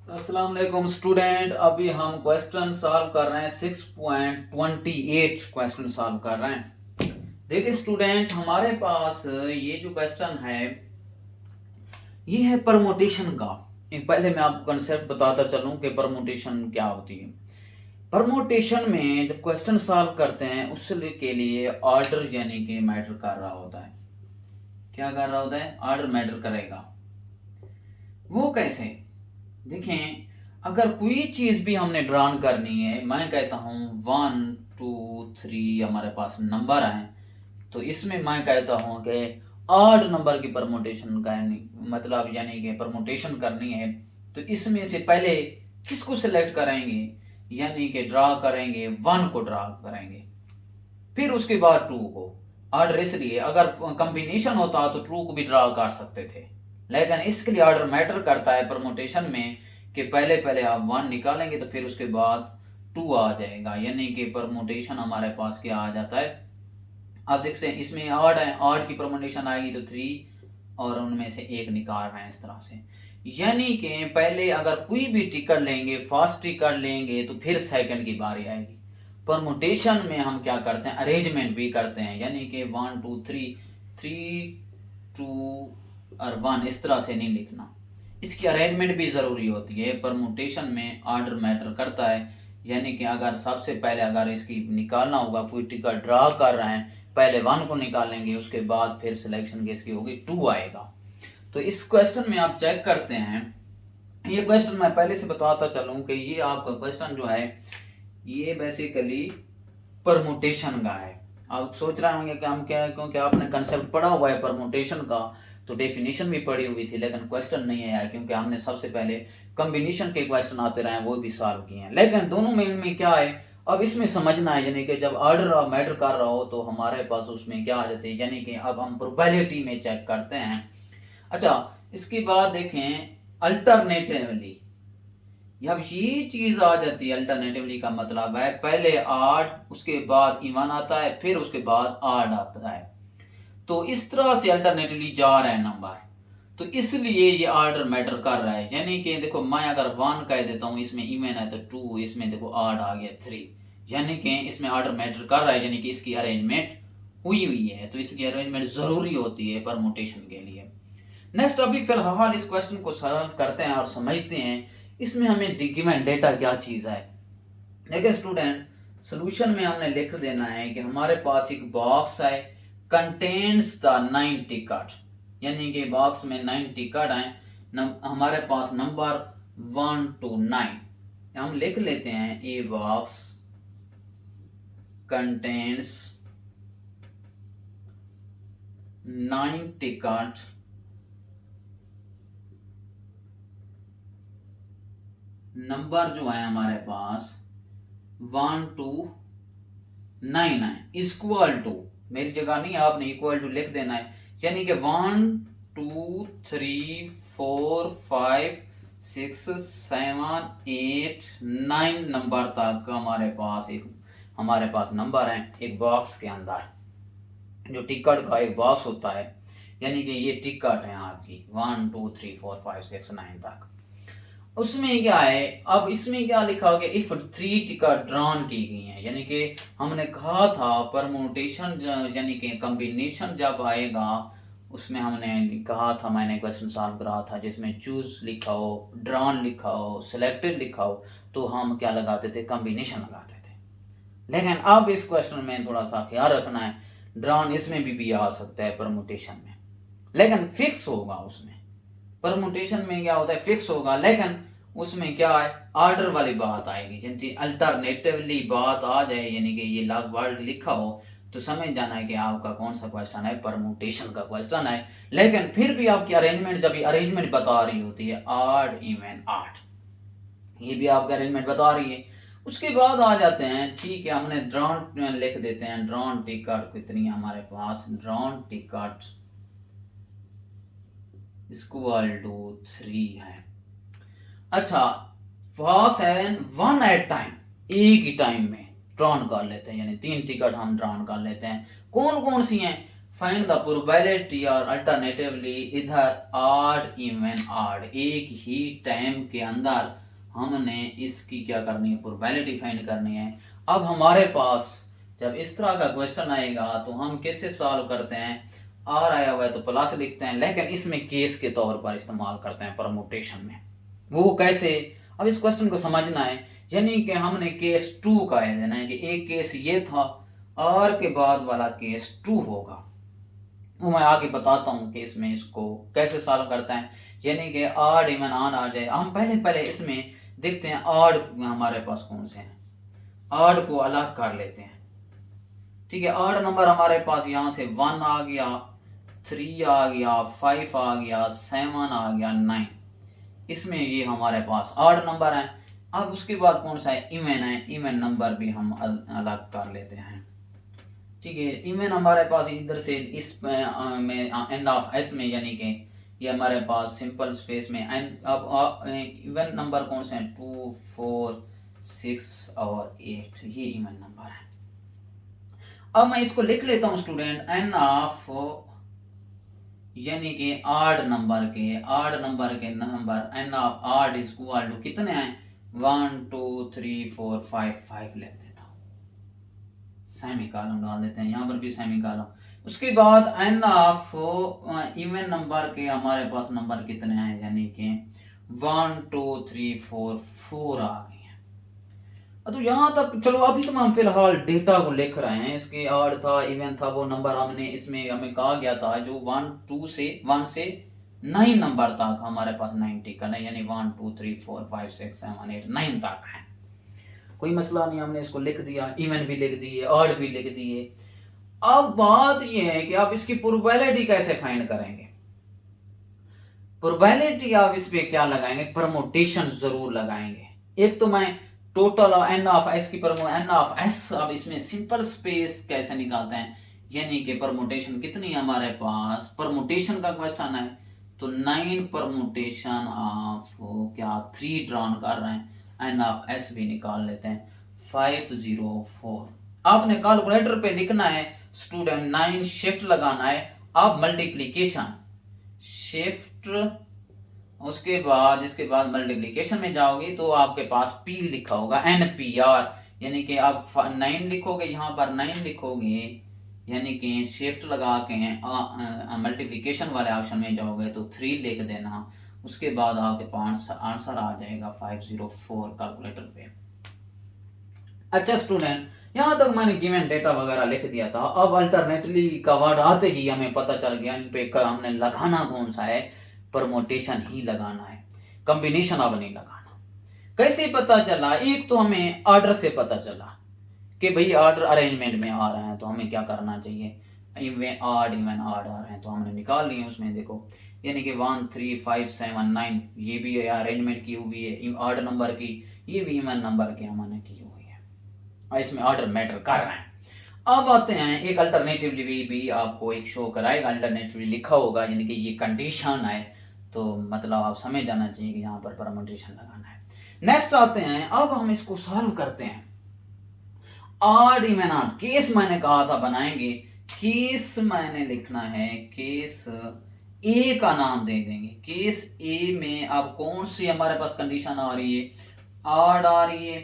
अस्सलाम वालेकुम स्टूडेंट। अभी हम क्वेश्चन सॉल्व कर रहे हैं 6.28 क्वेश्चन सॉल्व कर रहे हैं। देखिए स्टूडेंट, हमारे पास ये जो क्वेश्चन है ये है परमुटेशन का। पहले मैं आपको कंसेप्ट बताता चलूं कि परमुटेशन क्या होती है। परमुटेशन में जब क्वेश्चन सॉल्व करते हैं उसके के लिए ऑर्डर यानी कि मैटर कर रहा होता है। क्या कर रहा होता है? ऑर्डर मैटर करेगा। वो कैसे? देखें, अगर कोई चीज भी हमने ड्रॉन करनी है, मैं कहता हूं 1 2 3 हमारे पास नंबर आए, तो इसमें मैं कहता हूं कि ऑड नंबर की परमुटेशन करनी, मतलब यानी कि परमुटेशन करनी है, तो इसमें से पहले किसको सिलेक्ट करेंगे? यानी कि ड्रा करेंगे, 1 को ड्रा करेंगे, फिर उसके बाद 2 को। ऑर्डर इसलिए, अगर कॉम्बिनेशन होता तो 2 को भी ड्रा कर सकते थे, लेकिन इसके लिए ऑर्डर मैटर करता है परमुटेशन में कि पहले पहले आप 1 निकालेंगे तो फिर उसके बाद 2 आ जाएगा, यानी कि परमुटेशन हमारे पास क्या आ जाता है। आप देख सकते हैं इसमें ऑड है, ऑड की परमुटेशन आएगी तो 3 और उनमें से एक निकाल रहे हैं इस तरह से। यानी कि पहले अगर कोई भी टिकट लेंगे, फर्स्ट टिकट लेंगे तो फिर सेकंड की बारी आएगी। परमुटेशन में हम क्या करते हैं, अरेंजमेंट भी करते हैं, यानी कि 1 2 3 3 2 और 1 इस तरह से नहीं लिखना, इसकी अरेंजमेंट भी ज़रूरी होती है। परमुटेशन में ऑर्डर मैटर करता है, यानी कि अगर सबसे पहले अगर इसकी निकालना होगा, कोई टिकट ड्रा कर रहे हैं, पहले 1 को निकालेंगे, उसके बाद फिर सिलेक्शन किसकी होगी, 2 आएगा। तो इस क्वेश्चन में आप चेक करते हैं, ये क्वेश्चन मैं पहले से बताता चलूं कि ये आपका क्वेश्चन जो है ये बेसिकली परमुटेशन का है। आप सोच रहे होंगे कि हम क्या है, क्योंकि आपने कंसेप्ट पढ़ा हुआ है परमुटेशन का, तो डेफिनेशन भी पढ़ी हुई थी, लेकिन क्वेश्चन नहीं आया क्योंकि हमने सबसे पहले कॉम्बिनेशन के क्वेश्चन आते रहे वो भी सॉल्व किए हैं। लेकिन दोनों में इनमें क्या है, अब इसमें समझना है, यानी कि जब ऑर्डर मैटर कर रहा हो तो हमारे पास उसमें क्या आ जाते हैं, यानी कि अब हम प्रोबेबिलिटी में चेक करते हैं। अच्छा, इसकी बात देखें, अल्टरनेटिवली, अब ये चीज आ जाती है। अल्टरनेटिवली का मतलब है पहले आड, उसके बाद इवन आता है, फिर उसके बाद आड आता है, तो इस तरह से अल्टरनेटिवली जा रहे हैं नंबर, तो इसलिए ये ऑर्डर मैटर कर रहा है। यानी कि देखो, मैं अगर 1 कह देता हूँ, इसमें इवन है तो 2, इसमें देखो आड आ गया 3, यानी कि इसमें ऑर्डर मैटर कर रहा है, यानी कि इसकी अरेंजमेंट हुई हुई है, तो इसकी अरेंजमेंट जरूरी होती है परमुटेशन के लिए। नेक्स्ट, अभी फिलहाल इस क्वेश्चन को सॉल्व करते हैं और समझते हैं इसमें हमें गिवन डेटा क्या चीज है। देखिए स्टूडेंट, सोल्यूशन में हमने लिख देना है कि हमारे पास एक बॉक्स है, कंटेन्स द 9 टिकट, यानी कि बॉक्स में 9 टिकट हैं, हमारे पास नंबर 1 to 9। हम लिख लेते हैं a box contains 9 ticket, number जो है हमारे पास 1 to 9 है, इक्वल टू, मेरी जगह नहीं आपने इक्वल टू लिख देना है, यानी कि 1 2 3 4 5 6 7 8 9 नंबर तक हमारे पास नंबर है एक बॉक्स के अंदर, जो टिकट का एक बॉक्स होता है, यानी कि ये टिकट है आपकी 1 2 3 4 5 6 9 तक। उसमें क्या है, अब इसमें क्या लिखा गया, इफ 3 टिकट ड्रॉन की गई हैं, यानी कि हमने कहा था परमुटेशन यानी कि कॉम्बिनेशन जब आएगा, उसमें हमने कहा था, मैंने क्वेश्चन सॉल्व करा था जिसमें चूज लिखा हो, ड्रॉन लिखा हो, सिलेक्टेड लिखा हो, तो हम क्या लगाते थे, कॉम्बिनेशन लगाते थे। लेकिन अब इस क्वेश्चन में थोड़ा सा ख्याल रखना है, ड्रॉन इसमें भी आ सकता है परमुटेशन में, लेकिन फिक्स होगा उसमें। परमुटेशन में क्या होता है, फिक्स होगा, लेकिन उसमें क्या है, ऑर्डर वाली बात आएगी। जैसे अल्टरनेटिवली बात आ जाए, यानी कि ये लॉग वर्ड लिखा हो, तो समझ जाना है कि आपका कौन सा क्वेश्चन है, परमुटेशन का क्वेश्चन है। लेकिन फिर भी आपकी अरेंजमेंट, जब अरेंजमेंट बता रही होती है ऑड इवन ऑड, ये भी आपका अरेंजमेंट बता रही है। उसके बाद आ जाते हैं, ठीक है, हमने ड्रॉन लिख देते हैं, ड्रॉन टिकट कितनी है हमारे पास, ड्रॉन टिकट इक्वल टू 3 है। अच्छा, फॉक्स है 1 एट टाइम, एक ही टाइम में ड्रॉन कर लेते हैं, यानी 3 टिकट हम ड्रॉन कर लेते हैं। कौन कौन सी हैं, फाइंड द प्रोबेबिलिटी और अल्टरनेटिवली इधर ऑड इवन ऑड, एक ही टाइम के अंदर हमने इसकी क्या करनी है, प्रोबेबिलिटी फाइंड करनी है। अब हमारे पास जब इस तरह का क्वेश्चन आएगा तो हम कैसे सॉल्व करते हैं, आर आया हुआ है तो प्लस लिखते हैं, लेकिन इसमें केस के तौर पर इस्तेमाल करते हैं परमुटेशन में। वो कैसे, अब इस क्वेश्चन को समझना है। यानी कि हमने केस 2 का है देना है कि एक केस ये था और के बाद वाला केस 2 होगा, वो मैं आगे बताता हूँ कि इसमें इसको कैसे सॉल्व करता है। यानी कि ऑड इवन ऑड आ जाए। हम पहले इसमें देखते हैं ऑड हमारे पास कौन से हैं, ऑड को अलग कर लेते हैं। ठीक है, ऑड नंबर हमारे पास यहाँ से 1 आ गया, 3 आ गया, 5 आ गया, 7 आ गया, 9, इसमें ये हमारे पास ऑड नंबर है। अब उसके बाद कौन सा है, इवन है, इवन नंबर भी हम अलग कर लेते हैं। ठीक है, इवन हमारे पास इधर से इस में एंड ऑफ एस में, यानी कि ये हमारे पास सिंपल स्पेस में एंड। अब इवन नंबर कौन से हैं, 2, 4, 6 और 8, ये इवन नंबर है। अब मैं इसको लिख लेता हूं स्टूडेंट, एन ऑफ यानी कि ऑड नंबर के number n of odd is equal to कितने हैं, 1 2 3 4 5 लिख देता हूं, सेमी कॉलम डाल देते हैं, यहां पर भी सेमी कॉलम। उसके बाद एन ऑफ इवन नंबर के हमारे पास नंबर कितने हैं, यानी कि 1 2 3 4 आ गए। तो यहाँ तक चलो, अभी तो हम फिलहाल डेटा को लिख रहे हैं। इसके ऑड था, इवन था, वो नंबर हमने इसमें हमें कहा गया था जो 1 से 9 नंबर तक हमारे पास 90 का नहीं, यानी 1 2 3 4 5 6 7 8 9 तक है। कोई मसला नहीं, हमने इसको लिख दिया, इवन भी लिख दिए, ऑड भी लिख दिए। अब बात यह है कि आप इसकी प्रोबेबिलिटी कैसे फाइंड करेंगे। प्रोबेबिलिटी आप इस पे क्या लगाएंगे, परमुटेशन जरूर लगाएंगे। एक तो मैं टोटल एन ऑफ एस की एन ऑफ एस, अब इसमें सिंपल स्पेस कैसे निकालते हैं, यानी कि परमुटेशन कितनी है हमारे पास, परमुटेशन का क्वेश्चन है तो 9 परमुटेशन ऑफ क्या 3 ड्रॉन कर रहे हैं, एन ऑफ एस भी निकाल लेते हैं 504। आपने कैलकुलेटर पे लिखना है स्टूडेंट 9 शिफ्ट लगाना है, आप मल्टीप्लीकेशन शिफ्ट, उसके बाद इसके बाद मल्टीप्लिकेशन में जाओगे तो आपके पास पी लिखा होगा NPR, यानी कि आप 9 लिखोगे, यहाँ पर 9 लिखोगे, यानी कि शिफ्ट लगा के मल्टीप्लिकेशन वाले ऑप्शन में जाओगे तो 3 लिख देना। उसके बाद आपके पास आंसर आ जाएगा 504 कैलकुलेटर पे। अच्छा स्टूडेंट, यहाँ तक मैंने गिवन डेटा वगैरह लिख दिया था। अब अल्टरनेटली का वर्ड आते ही हमें पता चल गया इन पे हमने लगाना कौन सा है, परमुटेशन ही लगाना है, कॉम्बिनेशन अब नहीं लगाना। कैसे पता चला, एक तो हमें ऑर्डर से पता चला कि भाई ऑर्डर अरेंजमेंट में आ रहे हैं तो हमें क्या करना चाहिए, इवन ऑड आ रहे हैं तो हमने निकाल लिए उसमें, देखो यानी कि 1 3 5 7 9 ये भी अरेंजमेंट की हुई है ऑड नंबर की, ये भी इवन नंबर की हमने की हुई है, और इसमें ऑर्डर मैटर कर रहे हैं। अब आते हैं एक अल्टरनेटिवली भी आपको एक शो कराएगा, अल्टरनेटिवली लिखा होगा, यानी कि ये कंडीशन है, तो मतलब आप समझ जाना चाहिए कि यहाँ पर परमुटेशन लगाना है। नेक्स्ट आते हैं, अब हम इसको सॉल्व करते हैं। ऑड इवन ऑड केस मैंने कहा था बनाएंगे, केस मैंने लिखना है, केस ए का नाम दे देंगे। केस ए में अब कौन सी हमारे पास कंडीशन आ रही है, ऑड आ रही है,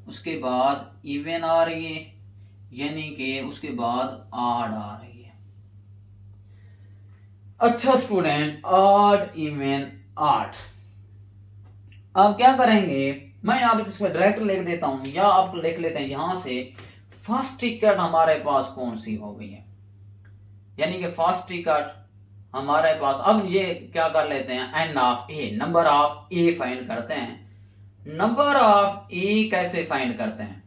उसके बाद इवन आ रही है, यानी कि उसके बाद ऑड आ रही है। अच्छा स्टूडेंट, ऑड इवन ऑड, अब क्या करेंगे, मैं आप इसमें डायरेक्ट लिख देता हूं या आप लिख लेते हैं यहां से, फर्स्ट टिकट हमारे पास कौन सी हो गई है, यानी कि फर्स्ट टिकट हमारे पास। अब ये क्या कर लेते हैं, n of A, number of A find करते हैं। नंबर ऑफ ए कैसे फाइंड करते हैं,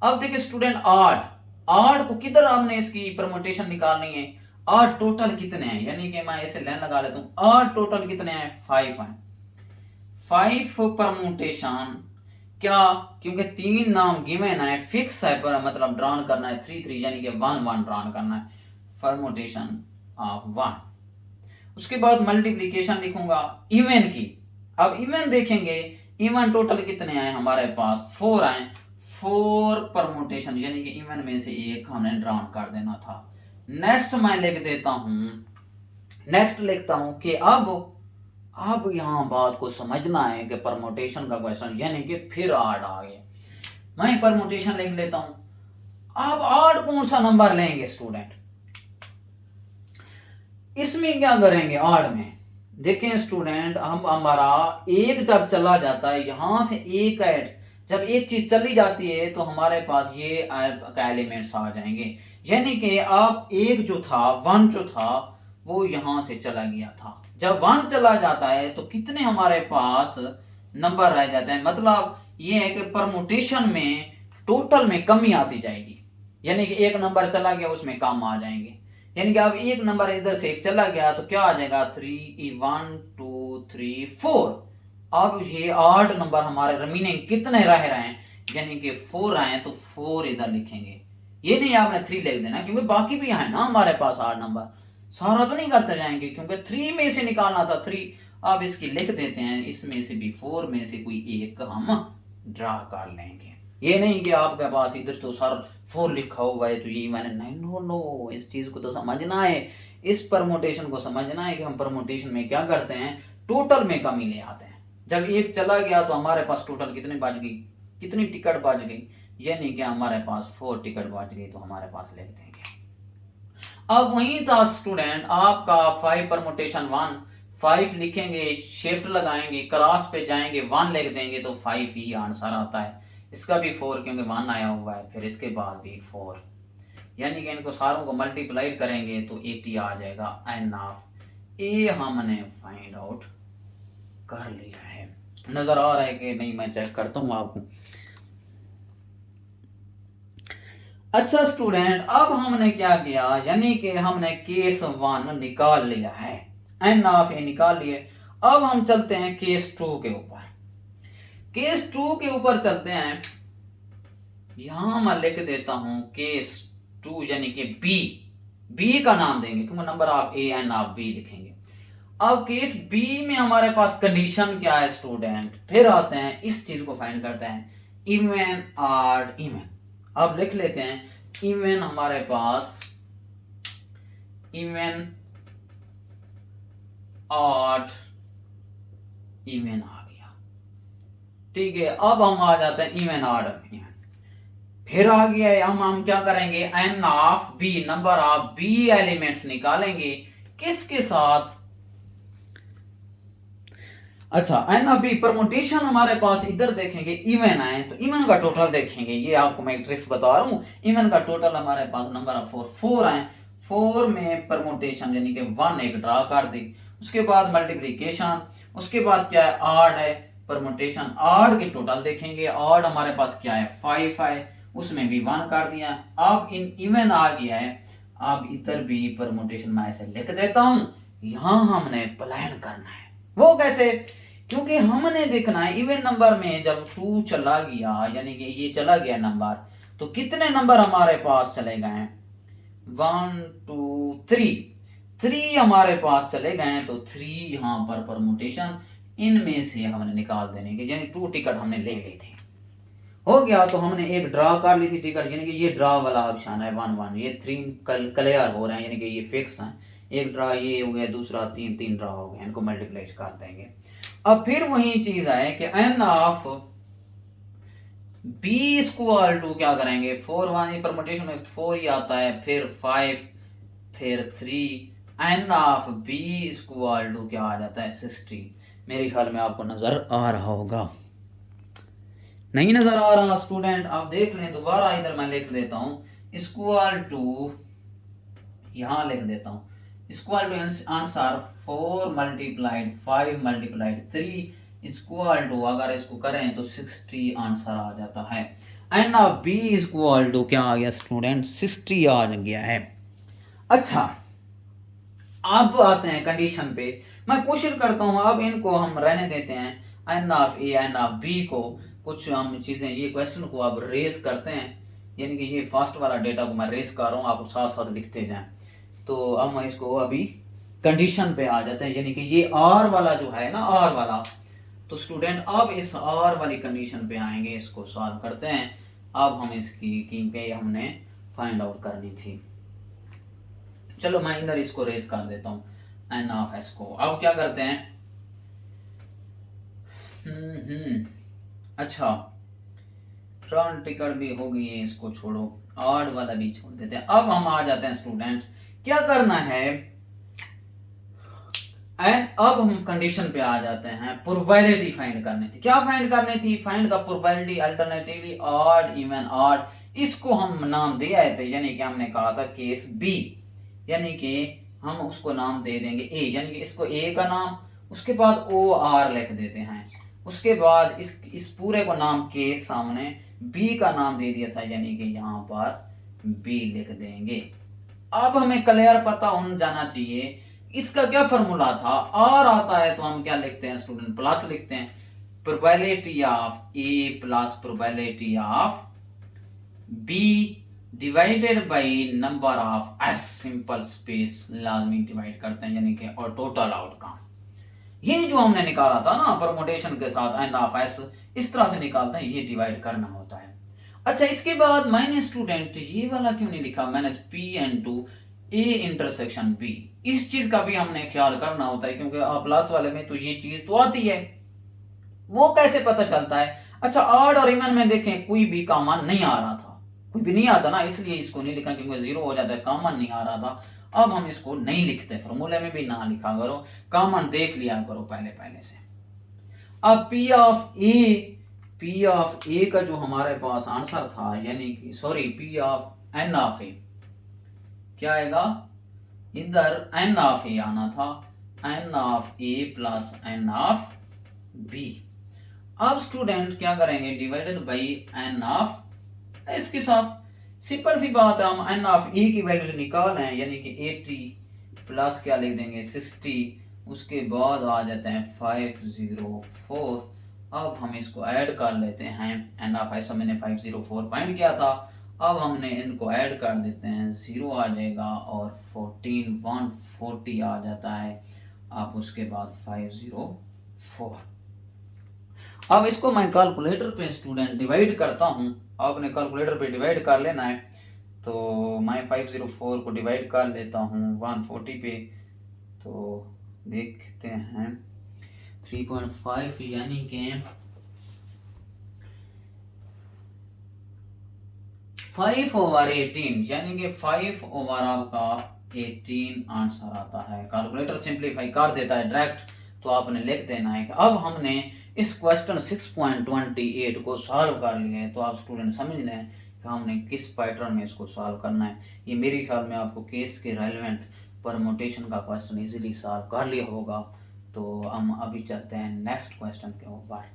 अब देखिए स्टूडेंट, ऑड को किधर हमने इसकी परमुटेशन निकालनी है, ऑड टोटल कितने हैं, यानी कि मैं इसे लाइन लगा लेता हूं, ऑड टोटल कितने हैं, 5 हैं। 5 परमुटेशन क्या, क्योंकि 3 नाम गिवन है, फिक्स है, पर मतलब ड्रॉन करना है 3 3, यानी कि 1 1 ड्रॉन करना है, परमुटेशन ऑफ 1। उसके बाद मल्टीप्लीकेशन लिखूंगा इवन की। अब इवन देखेंगे, इवन टोटल कितने आए हमारे पास, 4 आए, 4 परमुटेशन, यानी कि इवन में से एक हमने ड्रॉन कर देना था, नेक्स्ट मैं लिख देता हूं, नेक्स्ट लिखता हूं कि अब यहां बात को समझना है कि परमुटेशन का क्वेश्चन, यानी कि फिर आड आ गया। मैं परमुटेशन लिख लेता हूं। अब आड कौन सा नंबर लेंगे स्टूडेंट, इसमें क्या करेंगे आड में, देखें स्टूडेंट, हम हमारा एक जब चला जाता है यहां से एक ऐड, जब एक चीज चली जाती है तो हमारे पास ये का एलिमेंट्स आ जाएंगे, यानी कि अब एक जो था वन जो था वो यहां से चला गया था। जब वन चला जाता है तो कितने हमारे पास नंबर रह जाते हैं, मतलब ये है कि परमुटेशन में टोटल में कमी आती जाएगी, यानी कि एक नंबर चला गया उसमें कम आ जाएंगे। यानी कि अब एक नंबर इधर से एक चला गया तो क्या आ जाएगा 3 1 2 3 4। अब ये 8 नंबर हमारे रिमेनिंग कितने रह रहे हैं, यानी कि 4 आए तो 4 इधर लिखेंगे, ये नहीं आपने 3 लिख देना क्योंकि बाकी भी है ना हमारे पास 8 नंबर, सारा तो नहीं करते जाएंगे क्योंकि 3 में से निकालना था 3। अब इसकी लिख देते हैं, इसमें से भी 4 में से कोई एक हम ड्रा कर लेंगे। ये नहीं कि आपके पास इधर तो सर 4 लिखा हुआ है तो ये मैंने नहीं, नो नो, इस चीज को तो समझना है, इस परमुटेशन को समझना है कि हम परमुटेशन में क्या करते हैं, टोटल में कमी ले आते हैं। जब एक चला गया तो हमारे पास टोटल कितने बच गई, कितनी टिकट बच गई, यानी कि हमारे पास 4 टिकट बच गई, तो हमारे पास लिख देंगे। अब वही था स्टूडेंट आपका 5 परमुटेशन 1, 5 लिखेंगे, शिफ्ट लगाएंगे, क्रॉस पे जाएंगे, 1 लिख देंगे तो 5 ही आंसर आता है। इसका भी 4 क्योंकि 1 आया हुआ है, फिर इसके बाद भी 4, यानी कि इनको सारों को मल्टीप्लाई करेंगे तो 80 आ जाएगा। एन ऑफ ए हमने फाइंड आउट कर लिया है। नजर आ रहा है कि नहीं, मैं चेक करता हूं आपको। अच्छा स्टूडेंट, अब हमने क्या किया, यानी कि हमने केस 1 निकाल लिया है, एन ऑफ ए निकाल लिए। अब हम चलते हैं केस 2 के ऊपर। केस 2 के ऊपर चलते हैं, यहां मैं लिख देता हूं केस 2, यानी कि बी का नाम देंगे क्योंकि number of A n of B लिखेंगे। अब केस बी में हमारे पास कंडीशन क्या है स्टूडेंट, फिर आते हैं इस चीज को फाइंड करते हैं, इवन ऑड इवन। अब लिख लेते हैं इवन, हमारे पास इवन ऑड इवन आ गया, ठीक है। अब हम आ जाते हैं इवन ऑड इवन, फिर आ गया है, हम क्या करेंगे, n of B, number of B elements निकालेंगे, किसके साथ, अच्छा एन ऑफ बी परमुटेशन हमारे पास इधर देखेंगे इवन आए तो इवन का टोटल देखेंगे, ये आपको मैं ट्रिक्स बता रहा हूं। इवन का टोटल हमारे पास नंबर ऑफ 4 आए, 4 में परमुटेशन यानी कि 1 एक ड्रा कर दी, उसके बाद मल्टीप्लीकेशन, उसके बाद क्या है आड है, परमुटेशन आड के टोटल देखेंगे, आड हमारे पास क्या है 5 है, उसमें भी 1 कर दिया। अब इन इवन आ गया है, अब इधर भी परमुटेशन मैं ऐसे लिख देता हूं, यहां हमने प्लान करना है, वो कैसे, क्योंकि हमने देखना है इवन नंबर में जब 2 चला गया, यानी कि ये चला गया नंबर, तो कितने नंबर हमारे पास चले गए हैं, 1 2 3 हमारे पास चले गए हैं, तो 3 यहां पर परमुटेशन इनमें से हमने निकाल देने के, यानी 2 टिकट हमने ले ली थी, हो गया। तो हमने एक ड्रा कर ली थी टिकट, यानी कि ये ड्रा वाला ऑप्शन है 1 1, ये 3 क्लियर हो रहे हैं, यानी कि ये फिक्स हैं, एक ड्रा ये हो गया, दूसरा 3 ड्रा हो गए, इनको मल्टीप्लाई कर देंगे। अब फिर वही चीज है कि n of B equal to क्या करेंगे, 4 1 परमुटेशन में 4 ही आता है, फिर 5 फिर 3, n of B equal to क्या आ जाता है 60। मेरे ख्याल में आपको नजर आ रहा होगा, नहीं नजर आ रहा स्टूडेंट, आप देख लें दोबारा, इधर मैं लिख देता हूं इक्वल टू, यहां लिख देता हूं equal to answer 4 multiplied 5 multiplied 3 equal to, अगर इसको करें तो 60 आंसर आ जाता है। N of B equal to क्या आ गया स्टूडेंट 60 आ गया है। अच्छा अब आते हैं कंडीशन पे, मैं कोशिश करता हूं अब इनको हम रहने देते हैं, n of A n of B को, कुछ हम चीजें ये क्वेश्चन को अब रेस करते हैं, यानी कि ये फर्स्ट वाला डेटा को मैं रेस कर रहा हूँ, आप साथ साथ लिखते जाएं। तो अब मैं इसको अभी कंडीशन पे आ जाते हैं, यानी कि ये आर वाला जो है ना, आर वाला, तो स्टूडेंट अब इस आर वाली कंडीशन पे आएंगे, इसको सॉल्व करते हैं। अब हम इसकी की पे हमने फाइंड आउट करनी थी, चलो मैं इधर इसको रेज कर देता हूँ एन ऑफ एस को। अब क्या करते हैं, अच्छा ट्रेन टिकट भी हो गई है, इसको छोड़ो, ऑड वाला भी छोड़ देते हैं। अब हम आ जाते हैं स्टूडेंट, क्या करना है, एंड अब हम कंडीशन पे आ जाते हैं, प्रोबेबिलिटी फाइंड करनी थी। क्या फाइंड करनी थी, find the probability alternatively odd even odd. इसको हम नाम दे आए थे, यानी कि हमने कहा था केस बी, यानी कि हम उसको नाम दे देंगे ए, यानी कि इसको ए का नाम, उसके बाद ओ आर लिख देते हैं, उसके बाद इस पूरे को नाम के सामने बी का नाम दे दिया था, यानी कि यहाँ पर बी लिख देंगे। अब हमें क्लियर पता होना जाना चाहिए इसका क्या फॉर्मूला था, आर आता है तो हम क्या लिखते हैं स्टूडेंट, प्लस लिखते हैं, probability of A plus probability of B divided by number of S, simple space लाजमी डिवाइड करते हैं, यानी कि और टोटल आउटकम। ये जो हमने निकाला था ना परमुटेशन के साथ एन ऑफ एस, इस तरह से निकालते हैं, ये डिवाइड करना होता है। अच्छा इसके बाद मैंने स्टूडेंट ये वाला क्यों नहीं लिखा, मैंने P n to A intersection B, इस चीज का भी हमने ख्याल करना होता है, क्योंकि प्लस वाले में तो ये चीज तो आती है, वो कैसे पता चलता है। अच्छा ऑड और इवन में देखें कोई भी कॉमन नहीं आ रहा था, कोई भी नहीं आता ना, इसलिए इसको नहीं लिखा, क्योंकि जीरो हो जाता है, कॉमन नहीं आ रहा था। अब हम इसको नहीं लिखते, फॉर्मूले में भी ना लिखा करो, कॉमन देख लिया करो पहले पहले से। अब पी ऑफ ए का जो हमारे पास आंसर था, यानी कि sorry P of N of A, क्या आएगा, इधर एन ऑफ ए आना था, N of A plus N of B. अब स्टूडेंट क्या करेंगे, डिवाइडेड बाई एन ऑफ, इसके साथ सिंपल सी बात है, हम एन ऑफ ए की वैल्यूज निकाल हैं, यानी कि 80 प्लस क्या लिख देंगे 60, उसके बाद आ जाते हैं 504। अब हम इसको ऐड कर लेते हैं, एन ऑफ ऐसा मैंने 504 फाइंड किया था, अब हमने इनको ऐड कर देते हैं, 0 आ जाएगा और 140 आ जाता है, अब उसके बाद 504। अब इसको मैं कैलकुलेटर पे स्टूडेंट डिवाइड करता हूँ, आपने कैलकुलेटर पे डिवाइड कर लेना है, तो मैं 504 को डिवाइड कर लेता हूँ 140 पे, तो देखते हैं 3.5 यानी कि 5/18, यानी कि 5 ओवर आपका 18 आंसर आता है। कैलकुलेटर सिंप्लीफाई कर देता है डायरेक्ट, तो आपने लिख देना है कि अब हमने इस क्वेश्चन 6.28 को सॉल्व कर लिया है, तो आप स्टूडेंट समझ लें कि हमने किस पैटर्न में इसको सॉल्व करना है। ये मेरे ख्याल में आपको केस के रेलेवेंट परमुटेशन का क्वेश्चन इजीली सॉल्व कर लिया होगा। तो हम अभी चलते हैं नेक्स्ट क्वेश्चन के ऊपर।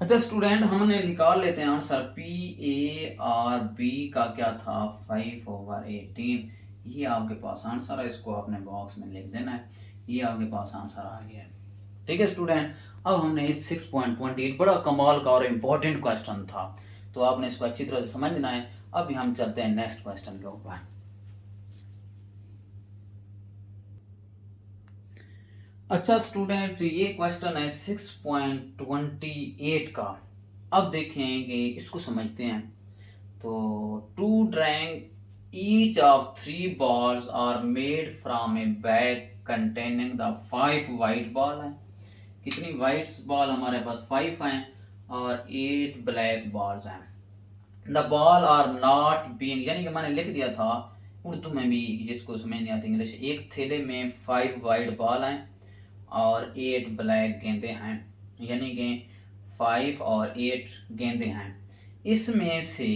अच्छा स्टूडेंट हमने निकाल लेते हैं answer, P A or B का क्या था 5/18, ये आपके पास आंसर है, इसको आपने बॉक्स में लिख देना है, ये आपके पास आंसर आ गया है। ठीक है स्टूडेंट, अब हमने इस 6.28 बड़ा कमाल का और इम्पोर्टेंट क्वेश्चन था, तो आपने इसको अच्छी तरह से समझना है। अभी हम चलते हैं नेक्स्ट क्वेश्चन के ऊपर। अच्छा स्टूडेंट ये क्वेश्चन है 6.28 का। अब देखें कि इसको समझते हैं, तो two drank each of 3 balls are made from a bag containing the 5 white ball है। कितनी वाइट बॉल हमारे पास 5 हैं और 8 ब्लैक बॉल्स हैं। The ball are not being, यानी कि मैंने लिख दिया था उर्दू में भी, जिसको समझ नहीं आती इंग्लिश, एक थैले में 5 वाइट बॉल हैं और 8 ब्लैक गेंदे हैं, यानी कि 5 और 8 गेंदे हैं। इसमें से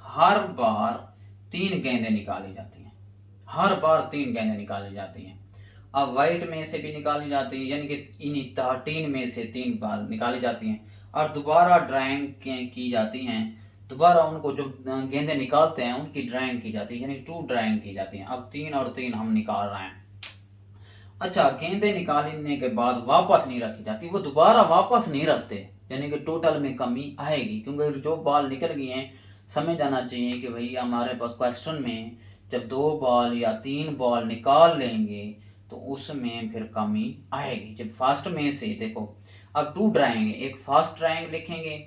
हर बार 3 गेंदें निकाली जाती हैं, हर बार 3 गेंदें निकाली जाती हैं। अब वाइट में से भी निकाली जाती है, यानी कि इन 13 में से 3 बार निकाली जाती हैं और दोबारा ड्राइंग की जाती हैं, दोबारा उनको जो गेंदें निकालते हैं उनकी ड्राइंग की जाती है, यानी 2 ड्राइंग की जाती हैं। अब 3 और 3 हम निकाल रहे हैं। अच्छा गेंदें निकालने के बाद वापस नहीं रखी जाती, वो दोबारा वापस नहीं रखते, यानी कि टोटल में कमी आएगी, क्योंकि जो बॉल निकल गई हैं समझ जाना चाहिए कि भाई हमारे पास क्वेश्चन में जब 2 बॉल या 3 बॉल निकाल लेंगे तो उसमें फिर कमी आएगी। जब फर्स्ट में से देखो, अब 2 ड्राइंग, एक फर्स्ट ड्राइंग लिखेंगे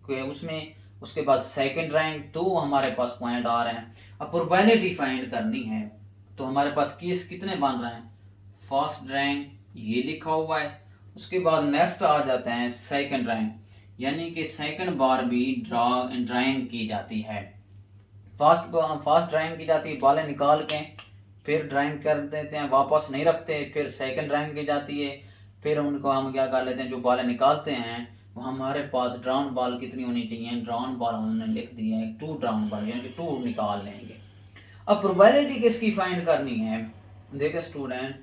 कि उसमें उसके बाद सेकंड रैंक, तो हमारे पास पॉइंट आ रहे हैं। अब प्रोबेबिलिटी फाइंड करनी है तो हमारे पास केस कितने बन रहे हैं, फर्स्ट रैंक ये लिखा हुआ है, उसके बाद नेक्स्ट आ जाते हैं सेकंड रैंक, यानी कि सेकंड बार भी ड्राइंग की जाती है। फर्स्ट ड्राइंग की जाती है, बालें निकाल के फिर ड्राइंग कर देते हैं, वापस नहीं रखते, फिर सेकंड ड्राइंग की जाती है, फिर उनको हम क्या कर लेते हैं, जो बालें निकालते हैं वो हमारे पास ड्राउन बॉल कितनी होनी चाहिए, ड्राउन बॉल हमने लिख दिया है 2 ड्राउन बॉल, यानी कि 2 निकाल लेंगे। अब प्रोबेबिलिटी किसकी फाइंड करनी है, देखिए स्टूडेंट,